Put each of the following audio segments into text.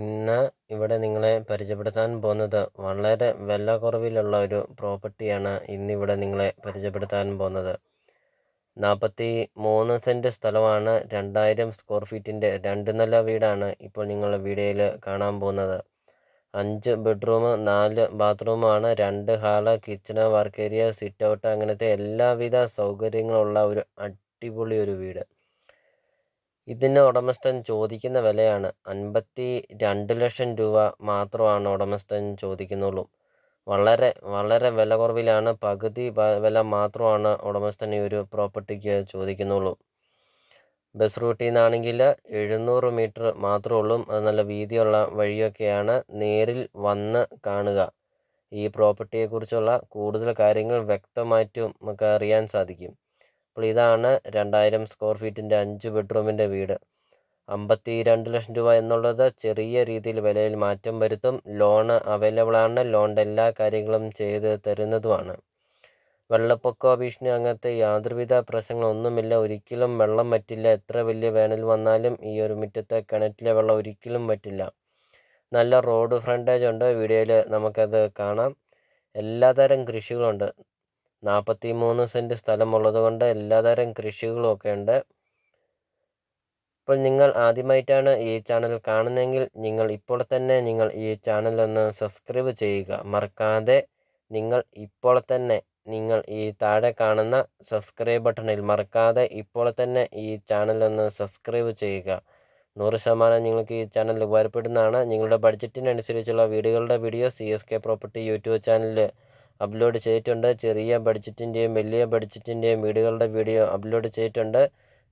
ഇന്ന് ഇവിടെ നിങ്ങളെ പരിചയപ്പെടുത്താൻ പോകുന്നത് വളരെ വില കുറവിലുള്ള ഒരു പ്രോപ്പർട്ടിയാണ് ഇന്നിവിടെ നിങ്ങളെ പരിചയപ്പെടുത്താൻ പോകുന്നത്. 43 സെൻറ്റ് സ്ഥലമാണ്. 2000 സ്ക്വയർ ഫീറ്റിൻ്റെ 2 നില വീടാണ് ഇപ്പോൾ നിങ്ങൾ വീഡിയോയിൽ കാണാൻ പോകുന്നത്. 5 ബെഡ്റൂം 4 ബാത്റൂമാണ്, 2 hall, kitchen, work area, sit out, അങ്ങനത്തെ എല്ലാവിധ സൗകര്യങ്ങളുള്ള ഒരു അടിപൊളി ഒരു വീട്. ഇതിന് ഉടമസ്ഥൻ ചോദിക്കുന്ന വിലയാണ് 52 ലക്ഷം രൂപ മാത്രമാണ് ഉടമസ്ഥൻ ചോദിക്കുന്നുള്ളൂ. വളരെ വളരെ വില കുറവിലാണ്. പകുതി വില മാത്രമാണ് ഉടമസ്ഥൻ ഈ ഒരു പ്രോപ്പർട്ടിക്ക് ചോദിക്കുന്നുള്ളൂ. ബസ് റൂട്ടിൽ നിന്നാണെങ്കിൽ 700 മീറ്റർ മാത്രമേ ഉള്ളൂ. അത് നല്ല വീതിയുള്ള വഴിയൊക്കെയാണ്. നേരിൽ വന്ന് കാണുക. ഈ പ്രോപ്പർട്ടിയെക്കുറിച്ചുള്ള കൂടുതൽ കാര്യങ്ങൾ വ്യക്തമായിട്ടും നമുക്ക് അറിയാൻ സാധിക്കും. അപ്പോൾ ഇതാണ് 2000 സ്ക്വയർ ഫീറ്റിൻ്റെ 5 ബെഡ്റൂമിൻ്റെ വീട്. 52 ലക്ഷം രൂപ എന്നുള്ളത് ചെറിയ രീതിയിൽ വിലയിൽ മാറ്റം വരുത്തും. ലോണ് അവൈലബിൾ ആണ്. ലോണിൻ്റെ എല്ലാ കാര്യങ്ങളും ചെയ്ത് തരുന്നതുമാണ്. വെള്ളപ്പൊക്ക ഭീഷണി അങ്ങനത്തെ യാതൊരുവിധ പ്രശ്നങ്ങളൊന്നുമില്ല. ഒരിക്കലും വെള്ളം വറ്റില്ല. എത്ര വലിയ വേനൽ വന്നാലും ഈ ഒരു മുറ്റത്തെ കിണറ്റിലെ വെള്ളം ഒരിക്കലും വറ്റില്ല. നല്ല റോഡ് ഫ്രണ്ടേജ് ഉണ്ട്. വീഡിയോയിൽ നമുക്കത് കാണാം. എല്ലാതരം കൃഷികളുണ്ട്. 43 സെൻറ്റ് സ്ഥലമുള്ളത് കൊണ്ട് എല്ലാതരം കൃഷികളുമൊക്കെ ഉണ്ട്. അപ്പോൾ നിങ്ങൾ ആദ്യമായിട്ടാണ് ഈ ചാനൽ കാണുന്നതെങ്കിൽ ഇപ്പോൾ തന്നെ ഈ ചാനൽ ഒന്ന് സബ്സ്ക്രൈബ് ചെയ്യുക. മറക്കാതെ ഇപ്പോൾ തന്നെ ഈ താഴെ കാണുന്ന സബ്സ്ക്രൈബ് ബട്ടണിൽ മറക്കാതെ ഇപ്പോൾ തന്നെ ഈ ചാനൽ ഒന്ന് സബ്സ്ക്രൈബ് ചെയ്യുക. 100% നിങ്ങൾക്ക് ഈ ചാനൽ ഉപകാരപ്പെടുന്നതാണ്. നിങ്ങളുടെ ബഡ്ജറ്റിനനുസരിച്ചുള്ള വീടുകളുടെ വീഡിയോ CSK പ്രോപ്പർട്ടി യൂട്യൂബ് ചാനലിൽ അപ്ലോഡ് ചെയ്തിട്ടുണ്ട്. ചെറിയ ബഡ്ജറ്റിൻ്റെയും വലിയ ബഡ്ജറ്റിൻ്റെയും വീടുകളുടെ വീഡിയോ അപ്ലോഡ് ചെയ്തിട്ടുണ്ട്.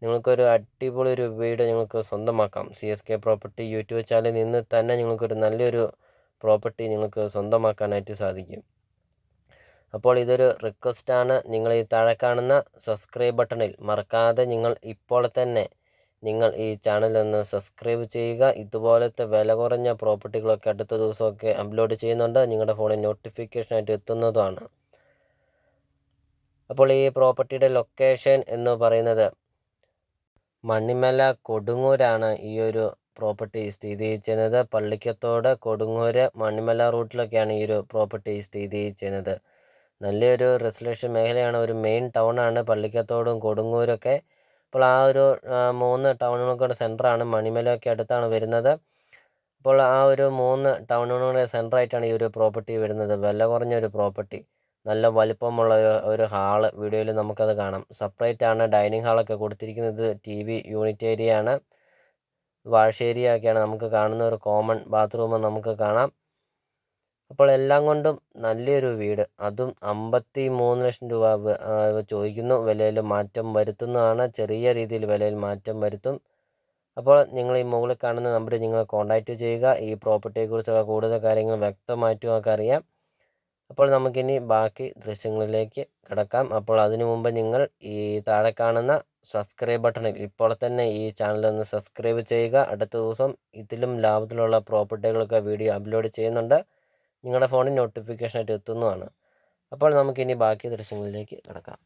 നിങ്ങൾക്കൊരു അടിപൊളി ഒരു വീട് നിങ്ങൾക്ക് സ്വന്തമാക്കാം. CSK പ്രോപ്പർട്ടി യൂട്യൂബ് ചാനലിൽ നിന്ന് തന്നെ നിങ്ങൾക്കൊരു നല്ലൊരു പ്രോപ്പർട്ടി നിങ്ങൾക്ക് സ്വന്തമാക്കാനായിട്ട് സാധിക്കും. അപ്പോൾ ഇതൊരു റിക്വസ്റ്റാണ്. നിങ്ങൾ ഈ താഴെ കാണുന്ന സബ്സ്ക്രൈബ് ബട്ടണിൽ മറക്കാതെ ഇപ്പോൾ തന്നെ ഈ ചാനൽ ഒന്ന് സബ്സ്ക്രൈബ് ചെയ്യുക. ഇതുപോലത്തെ വില കുറഞ്ഞ പ്രോപ്പർട്ടികളൊക്കെ അടുത്ത ദിവസമൊക്കെ അപ്ലോഡ് ചെയ്യുന്നുണ്ട്. നിങ്ങളുടെ ഫോണിൽ നോട്ടിഫിക്കേഷനായിട്ട് എത്തുന്നതാണ്. അപ്പോൾ ഈ പ്രോപ്പർട്ടിയുടെ ലൊക്കേഷൻ എന്ന് പറയുന്നത് മണിമല കൊടുങ്ങൂരാണ് ഈ ഒരു പ്രോപ്പർട്ടി സ്ഥിതി ചെയ്യുന്നത്. പള്ളിക്കത്തോട് കൊടുങ്ങൂര് മണിമല റൂട്ടിലൊക്കെയാണ് ഈ ഒരു പ്രോപ്പർട്ടി സ്ഥിതി ചെയ്യുന്നത്. നല്ലൊരു റെസിഡൻഷ്യൽ മേഖലയാണ്. ഒരു മെയിൻ ടൗണാണ് പള്ളിക്കത്തോടും കൊടുങ്ങൂരൊക്കെ. അപ്പോൾ ആ ഒരു 3 ടൗണുകൾക്കുടെ സെൻറ്ററാണ്. മണിമലയൊക്കെ അടുത്താണ് വരുന്നത്. അപ്പോൾ ആ ഒരു 3 ടൗണുകളുടെ സെൻറ്ററായിട്ടാണ് ഈ ഒരു പ്രോപ്പർട്ടി വരുന്നത്. വില കുറഞ്ഞൊരു പ്രോപ്പർട്ടി. നല്ല വലിപ്പമുള്ള ഒരു ഹാള് വീഡിയോയിൽ നമുക്കത് കാണാം. സെപ്പറേറ്റ് ആണ് ഡൈനിങ് ഹാളൊക്കെ കൊടുത്തിരിക്കുന്നത്. TV യൂണിറ്റ് ഏരിയ ആണ്. വാഷ് ഏരിയ ഒക്കെയാണ് നമുക്ക് കാണുന്ന. ഒരു കോമൺ ബാത്റൂം നമുക്ക് കാണാം. അപ്പോൾ എല്ലാം കൊണ്ടും നല്ലൊരു വീട്. അതും 53 ലക്ഷം രൂപ ചോദിക്കുന്നു. വിലയിൽ മാറ്റം വരുത്തുന്നതാണ്. ചെറിയ രീതിയിൽ വിലയിൽ മാറ്റം വരുത്തും. അപ്പോൾ നിങ്ങൾ ഈ മുകളിൽ കാണുന്ന നമ്പറിൽ നിങ്ങൾ കോൺടാക്റ്റ് ചെയ്യുക. ഈ പ്രോപ്പർട്ടിയെക്കുറിച്ചുള്ള കൂടുതൽ കാര്യങ്ങൾ വ്യക്തമായിട്ടും ഒക്കെ അറിയാം. അപ്പോൾ നമുക്കിനി ബാക്കി ദൃശ്യങ്ങളിലേക്ക് കടക്കാം. അപ്പോൾ അതിനു മുമ്പ് നിങ്ങൾ ഈ താഴെ കാണുന്ന സബ്സ്ക്രൈബ് ബട്ടണിൽ ഇപ്പോൾ തന്നെ ഈ ചാനൽ ഒന്ന് സബ്സ്ക്രൈബ് ചെയ്യുക. അടുത്ത ദിവസം ഇതിലും ലാഭത്തിലുള്ള പ്രോപ്പർട്ടികളൊക്കെ വീഡിയോ അപ്ലോഡ് ചെയ്യുന്നുണ്ട്. നിങ്ങളുടെ ഫോണിൽ നോട്ടിഫിക്കേഷനായിട്ട് എത്തുന്നതാണ്. അപ്പോൾ നമുക്കിനി ബാക്കി ദൃശ്യങ്ങളിലേക്ക് കടക്കാം.